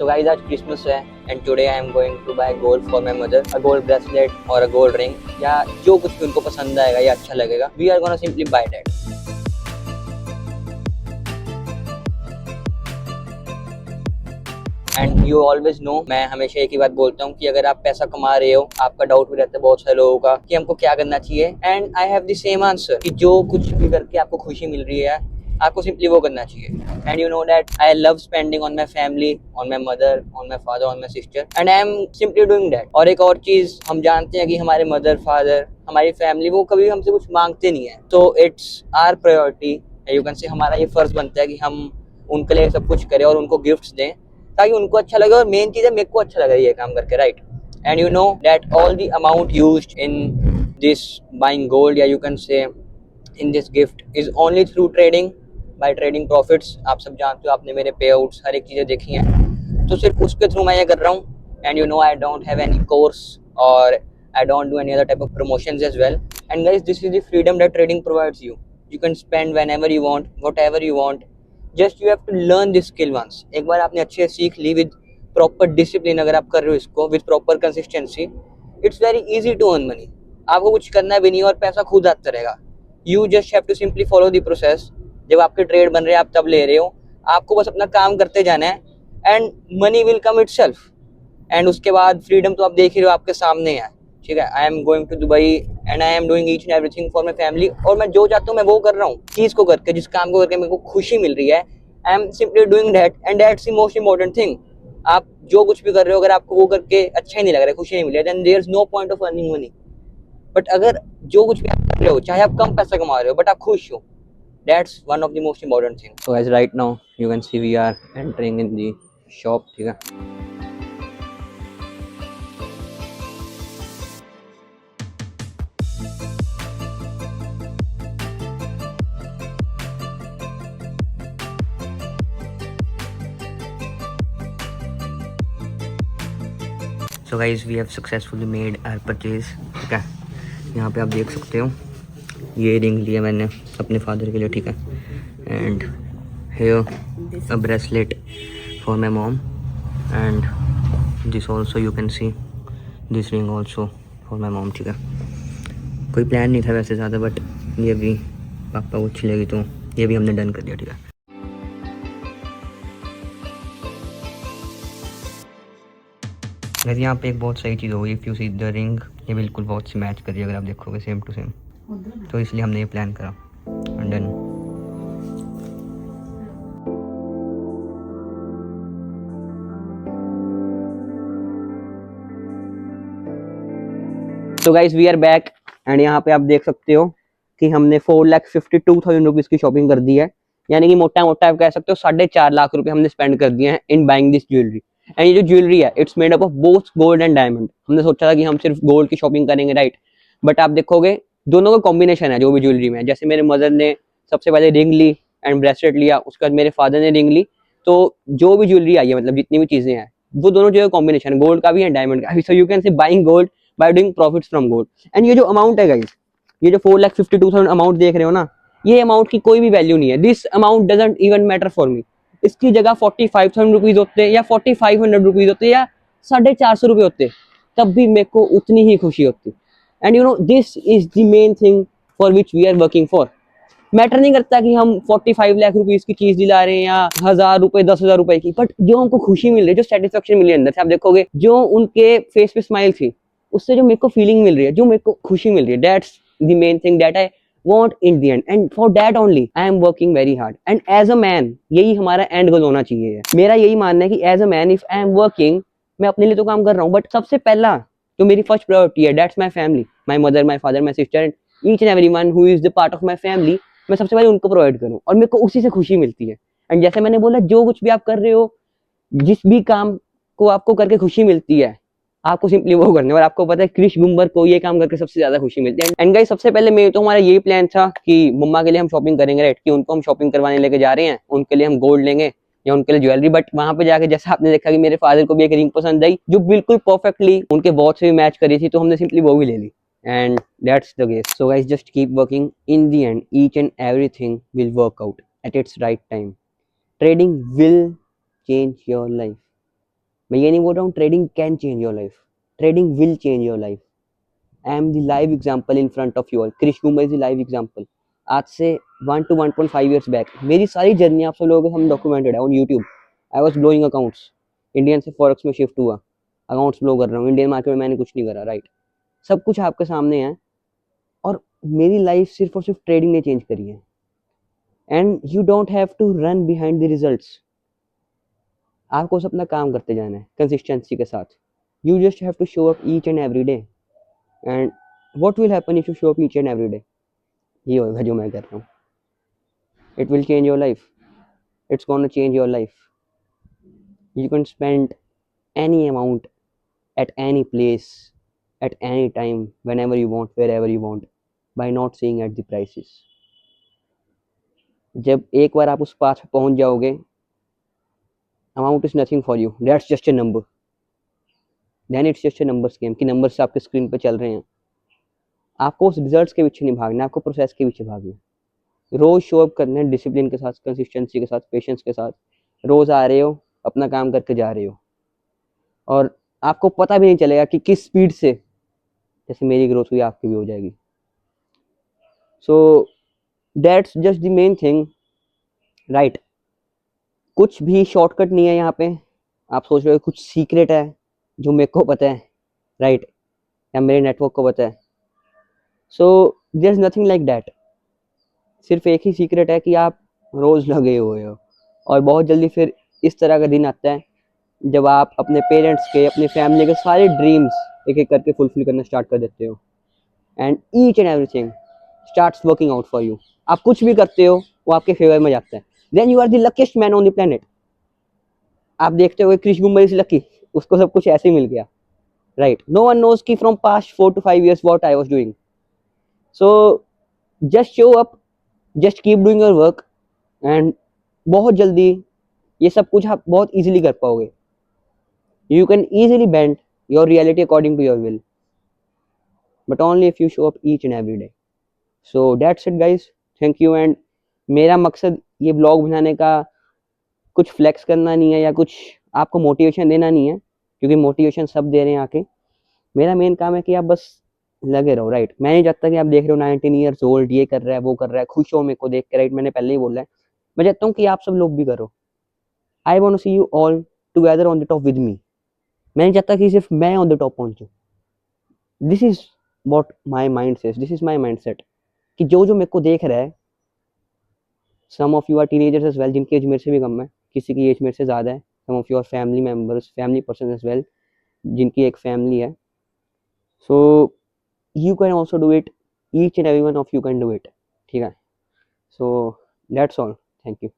तो गाइस आज क्रिसमस है and today I am going to buy gold for my mother, a gold bracelet और a gold ring, या जो कुछ भी उनको पसंद आएगा या अच्छा लगेगा, we are gonna simply buy that. And you always know, मैं हमेशा एक ही बात बोलता हूँ कि अगर आप पैसा कमा रहे हो, आपका डाउट भी रहता है बहुत सारे लोगों का कि हमको क्या करना चाहिए, and I have the same answer कि जो कुछ भी करके आपको खुशी मिल रही है आपको सिंपली वो करना चाहिए। And you know that I love spending on my family, on my mother, on my father, on my sister, and I M simply doing that. और एक और चीज, हम जानते हैं कि हमारे मदर फादर, हमारी फैमिली, वो कभी हमसे कुछ मांगते नहीं है, तो it's our priority, you can say हमारा ये फर्ज बनता है कि हम उनके लिए सब कुछ करें और उनको गिफ्ट्स दें ताकि उनको अच्छा लगे, और मेन चीज है मेरे को अच्छा लगे ये काम करके, right. And you know that all the amount used in this buying gold, या you can say in this gift, is only through trading, by trading profits. आप सब जानते हो, आपने मेरे पे आउट्स हर एक चीजें देखी हैं, तो सिर्फ उसके थ्रू मैं ये कर रहा हूँ। And you know I don't have any course और I don't do any other type of promotions as well. And guys, this is the freedom that trading provides you. You can spend whenever you want, whatever you want. Just you have to learn this skill once. एक बार आपने अच्छे से सीख ली with proper discipline, अगर आप कर रहे हो इसको with proper consistency, it's very easy to earn money. आपको कुछ करना भी नहीं और पैसा खुद आता रहेगा। You just have to simply follow the process. जब आपके ट्रेड बन रहे हैं, आप तब ले रहे हो, आपको बस अपना काम करते जाना है and money will come itself. And उसके बाद फ्रीडम तो आप देख ही रहे हो, आपके सामने है, ठीक है। I am going to Dubai and I am doing each and everything for my family, और मैं जो चाहता हूँ मैं वो कर रहा हूँ। चीज को करके, जिस काम को करके मेरे को खुशी मिल रही है, I M simply doing that, and that's the most important thing. आप जो कुछ भी कर रहे हो, अगर आपको वो करके अच्छा ही नहीं लग रहा है, खुशी नहीं मिल रही है, then there is no point of earning money. But अगर जो कुछ भी आप कर रहे हो, चाहे आप कम पैसा कमा रहे हो बट आप खुश हो, that's one of the most important thing. So as right now you can see we are entering in the shop, ठीक है। So guys we have successfully made our purchase, ठीक है। यहाँ पे आप देख सकते हो, ये रिंग लिया मैंने अपने फादर के लिए, ठीक है। And here a bracelet for my mom, and this also you can see this ring also for my mom, ठीक है। कोई प्लान नहीं था वैसे ज़्यादा, बट ये भी पापा को अच्छी लगी तो ये भी हमने डन कर दिया, ठीक है। वैसे यहाँ पे एक बहुत सही चीज़ होगी, if you see the ring, ये बिल्कुल बहुत सी मैच कर रही है, अगर आप देखोगे सेम टू सेम, तो इसलिए हमने ये प्लान करा एंड डन। तो guys we are back, and यहाँ पे आप देख सकते हो कि हमने 4,52,000 रुपीज़ की शॉपिंग कर दी है, यानी कि मोटा मोटा आप कह सकते हो 4.5 लाख रुपए हमने स्पेंड कर दिए हैं in buying this jewellery. And ये जो ज्वेलरी है, it's made up of both gold and diamond. हमने सोचा था कि हम सिर्फ गोल्ड की शॉपिंग करेंगे, राइट, बट आप देखोगे दोनों का कॉम्बिनेशन है जो भी ज्वेलरी में। जैसे मेरे मदर ने सबसे पहले रिंग ली एंड ब्रेसलेट लिया, उसके बाद मेरे फादर ने रिंग ली, तो जो भी ज्वेलरी आई है, मतलब जितनी भी चीजें हैं, वो दोनों जो है कॉम्बिनेशन गोल्ड का भी है डायमंड का भी। सो यू कैन से buying gold by doing profits from gold. And ये जो अमाउंट है गाइस, ये जो 4,52,000 अमाउंट देख रहे हो ना, ये अमाउंट की कोई भी वैल्यू नहीं है। This amount doesn't even matter for me. इसकी जगह 45,000 रुपीज होते या 4,500 रुपीज होते या 450 रुपये होते, तब भी मेरे को उतनी ही खुशी होती। And you know this is the main thing for which we are working for. Matter नहीं करता कि हम 45 लाख रुपीज की चीज दिला रहे हैं या 1,000 रुपए 10,000 रुपए की, बट जो हमको खुशी मिल रही है, जो सेटिस्फेक्शन मिल रही है अंदर से, आप देखोगे जो उनके फेस पे स्माइल थी, उससे जो मेरे को फीलिंग मिल रही है, जो मेरे को खुशी मिल रही है, that's the main thing that I want in the end, and for that only I am working very hard. And as a man, यही हमारा end goal होना चाहिए। मेरा यही मानना है कि as a man if I am working, मैं अपने लिए तो काम कर रहा हूँ, बट सबसे पहला जो मेरी फर्स्ट प्रायोरिटी है, that's my family, my mother, my father, my sister and each and everyone who is the part of my family, मैं सबसे पहले उनको प्रोवाइड करूँ और मेरे को उसी से खुशी मिलती है। एंड जैसे मैंने बोला, जो कुछ भी आप कर रहे हो, जिस भी काम को आपको करके खुशी मिलती है, आपको सिंपली वो करने, और आपको पता है क्रिश गुम्बर को ये काम करके सबसे ज्यादा खुशी मिलती है। एंड गाइस, सबसे पहले मैं तो हमारा यही प्लान था कि मम्मा के लिए हम शॉपिंग करेंगे, राइट, कि उनको हम शॉपिंग करवाने लेके जा रहे हैं, उनके लिए हम गोल्ड लेंगे या उनके लिए ज्वेलरी। बट वहां पे जाके जैसा आपने देखा कि मेरे फादर को भी एक रिंग पसंद आई जो बिल्कुल परफेक्टली उनके वॉच से भी मैच करी थी, तो हमने सिंपली वो भी ले ली। And that's the case. So guys, just keep working, in the end each and everything will work out at its right time. Trading will change your life. मैं ये नहीं बोल रहा हूँ trading can change your life, trading will change your life. I am the live example in front of you all. Krish Kumbar is the live example. आज से 1 to 1.5 years back मेरी सारी जर्नी आप सब लोगों के सामने डॉक्यूमेंटेड है on YouTube. I was blowing accounts, Indian से फॉरेक्स में शिफ्ट हुआ, अकाउंट्स ब्लो कर रहा हूँ, इंडियन मार्केट में मैंने कुछ नहीं करा, राइट। सब कुछ आपके सामने है, और मेरी लाइफ सिर्फ और सिर्फ ट्रेडिंग ने चेंज करी है। And you don't have to run behind the results. आपको बस अपना काम करते जाना है कंसिस्टेंसी के साथ। You just have to show up each and every day, and what will happen if you show up each and every day? ये होगा जो मैं कर रहा हूँ। It will change your life, it's gonna change your life. You can spend any amount at any place, at any time, whenever you want, wherever you want, by not seeing at the prices. जब एक बार आप उस path पे पहुंच जाओगे, amount is nothing for you, that's just a number, then it's just a numbers game कि numbers आपके screen पे चल रहे हैं। आपको उस रिजल्ट्स के पीछे नहीं भागना, आपको प्रोसेस के पीछे भागना है। रोज शो अप करना है डिसिप्लिन के साथ, कंसिस्टेंसी के साथ, पेशेंस के साथ। रोज आ रहे हो, अपना काम करके जा रहे हो, और आपको पता भी नहीं चलेगा कि किस स्पीड से जैसे मेरी ग्रोथ हुई आपकी भी हो जाएगी। So that's just the main thing, right. कुछ भी शॉर्टकट नहीं है यहाँ पे। आप सोच रहे हो कुछ सीक्रेट है जो मेरे को पता है, राइट, या मेरे नेटवर्क को पता है। So there is nothing like that. सिर्फ एक ही सीक्रेट है कि आप रोज लगे हुए हो, और बहुत जल्दी फिर इस तरह का दिन आता है जब आप अपने पेरेंट्स के, अपनी फैमिली के सारे ड्रीम्स एक एक करके फुलफिल करना स्टार्ट कर देते हो, and each and everything starts working out for you. आप कुछ भी करते हो वो आपके फेवर में जाता है, then you are the luckiest man on the planet. आप देखते हो क्रिश गुम्बर इज लकी, उसको सब कुछ ऐसे ही मिल गया, राइट। नो वन नोज कि from past 4 to 5 years what I was doing. So just show up, just keep doing your work, and बहुत जल्दी ये सब कुछ आप बहुत इजीली कर पाओगे। You can easily bend your reality according to your will, but only if you show up each and every day. So that's it guys, thank you. And मेरा मकसद ये ब्लॉग बनाने का कुछ फ्लेक्स करना नहीं है या कुछ आपको मोटिवेशन देना नहीं है, क्योंकि मोटिवेशन सब दे रहे हैं आके। मेरा मेन काम है कि आप बस लगे रहो, राइट। मैं नहीं चाहता कि आप देख रहे हो 19 ईयर्स ओल्ड ये कर रहा है वो कर रहा है, खुश हो मेरे को देख के, राइट। मैंने पहले ही बोला है, मैं चाहता हूँ कि आप सब लोग भी करो। I want to see you all together on the top with me. मैं नहीं चाहता कि सिर्फ मैं ऑन द टॉप पहुंचूं। This is what my mind says, this is my mind set, कि जो जो मेरे को देख रहा है, some of you are teenagers as well, जिनकी एज मेरे से भी कम है, किसी की एज मेरे से ज़्यादा है। Some of you are family members, family person as well, जिनकी एक फैमिली है। So you can also do it, each and every one of you can do it, ठीक है। So that's all, thank you.